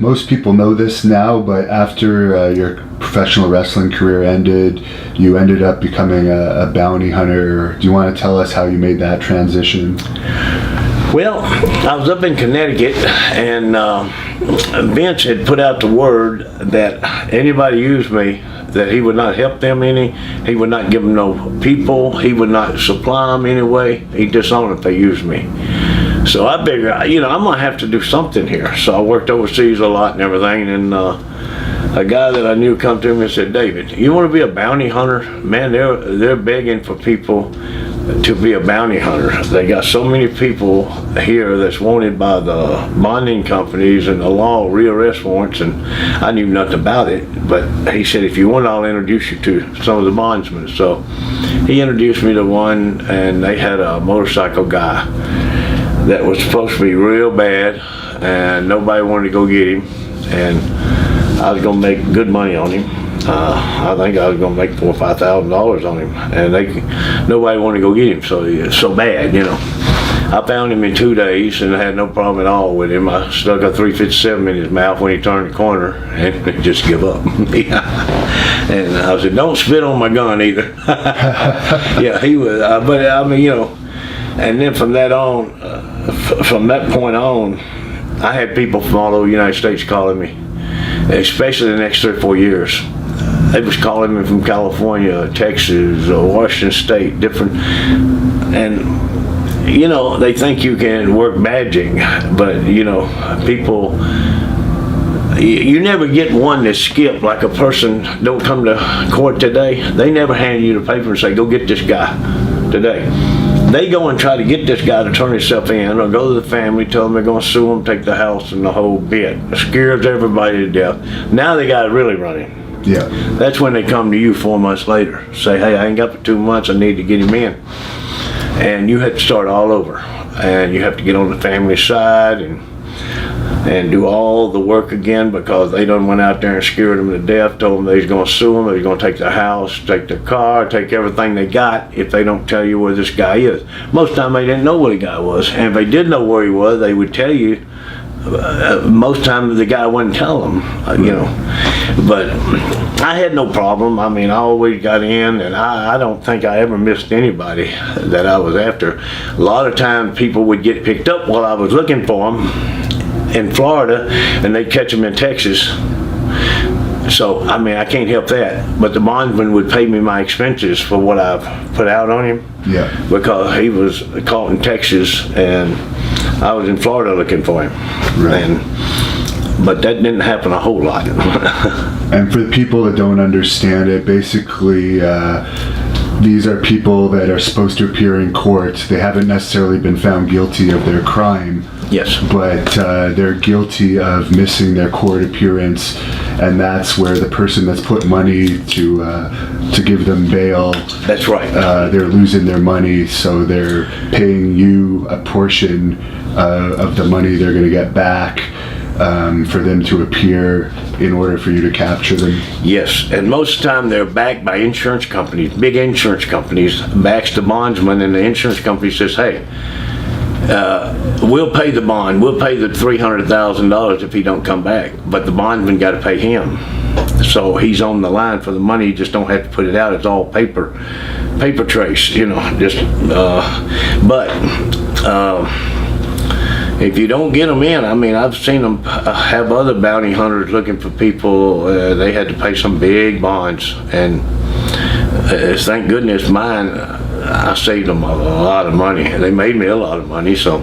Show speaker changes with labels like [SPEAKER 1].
[SPEAKER 1] Most people know this now, but after your professional wrestling career ended, you ended up becoming a bounty hunter. Do you want to tell us how you made that transition?
[SPEAKER 2] Well, I was up in Connecticut, and Vince had put out the word that anybody used me, that he would not help them any, he would not give them no people, he would not supply them anyway, he'd disown if they used me. So I figured, I'm gonna have to do something here. So I worked overseas a lot and everything, and a guy that I knew come to me and said, "David, you want to be a bounty hunter? Man, they're begging for people to be a bounty hunter. They got so many people here that's wanted by the bonding companies and the law, rearrest warrants," and I knew nothing about it. But he said, "If you want, I'll introduce you to some of the bondsmen." So he introduced me to one, and they had a motorcycle guy that was supposed to be real bad, and nobody wanted to go get him, and I was gonna make good money on him. I think I was gonna make $4,000 or $5,000 on him, and nobody wanted to go get him. So he was so bad, I found him in 2 days, and I had no problem at all with him. I stuck a .357 in his mouth when he turned the corner, and he just give up. And I said, "Don't spit on my gun either." Yeah, he was. But I mean, and then from that on, from that point on, I had people from all over the United States calling me, especially the next 3 or 4 years. They was calling me from California, Texas, Washington State, different, and they think you can work badging, but people, you never get one that skip. Like a person don't come to court today, they never hand you the paper and say, "Go get this guy today." They go and try to get this guy to turn himself in, or go to the family, tell them they're going to sue him, take the house and the whole bit. It scares everybody to death. Now they got it really running.
[SPEAKER 1] Yeah.
[SPEAKER 2] That's when they come to you 4 months later, say, "Hey, I ain't got for 2 months, I need to get him in." And you have to start all over. And you have to get on the family side and do all the work again, because they done went out there and scared them to death, told them they was going to sue them, they was going to take their house, take their car, take everything they got if they don't tell you where this guy is. Most of the time they didn't know where the guy was, and if they did know where he was, they would tell you. Most time the guy wouldn't tell them, but I had no problem. I mean, I always got in, and I don't think I ever missed anybody that I was after. A lot of times people would get picked up while I was looking for them in Florida, and they'd catch them in Texas. So, I mean, I can't help that. But the bondsman would pay me my expenses for what I've put out on him.
[SPEAKER 1] Yeah.
[SPEAKER 2] Because he was caught in Texas, and I was in Florida looking for him.
[SPEAKER 1] Right.
[SPEAKER 2] But that didn't happen a whole lot.
[SPEAKER 1] And for the people that don't understand it, basically, these are people that are supposed to appear in court. They haven't necessarily been found guilty of their crime.
[SPEAKER 2] Yes.
[SPEAKER 1] But they're guilty of missing their court appearance, and that's where the person that's put money to give them bail.
[SPEAKER 2] That's right.
[SPEAKER 1] They're losing their money, so they're paying you a portion of the money they're going to get back for them to appear in order for you to capture them.
[SPEAKER 2] Yes, and most of the time they're backed by insurance companies. Big insurance companies backs the bondsman, and the insurance company says, "Hey, we'll pay the bond. We'll pay the $300,000 if he don't come back, but the bondsman got to pay him. So he's on the line for the money. You just don't have to put it out. It's all paper trace, if you don't get them in, I mean, I've seen them have other bounty hunters looking for people. They had to pay some big bonds, and thank goodness mine, I saved them a lot of money. They made me a lot of money, so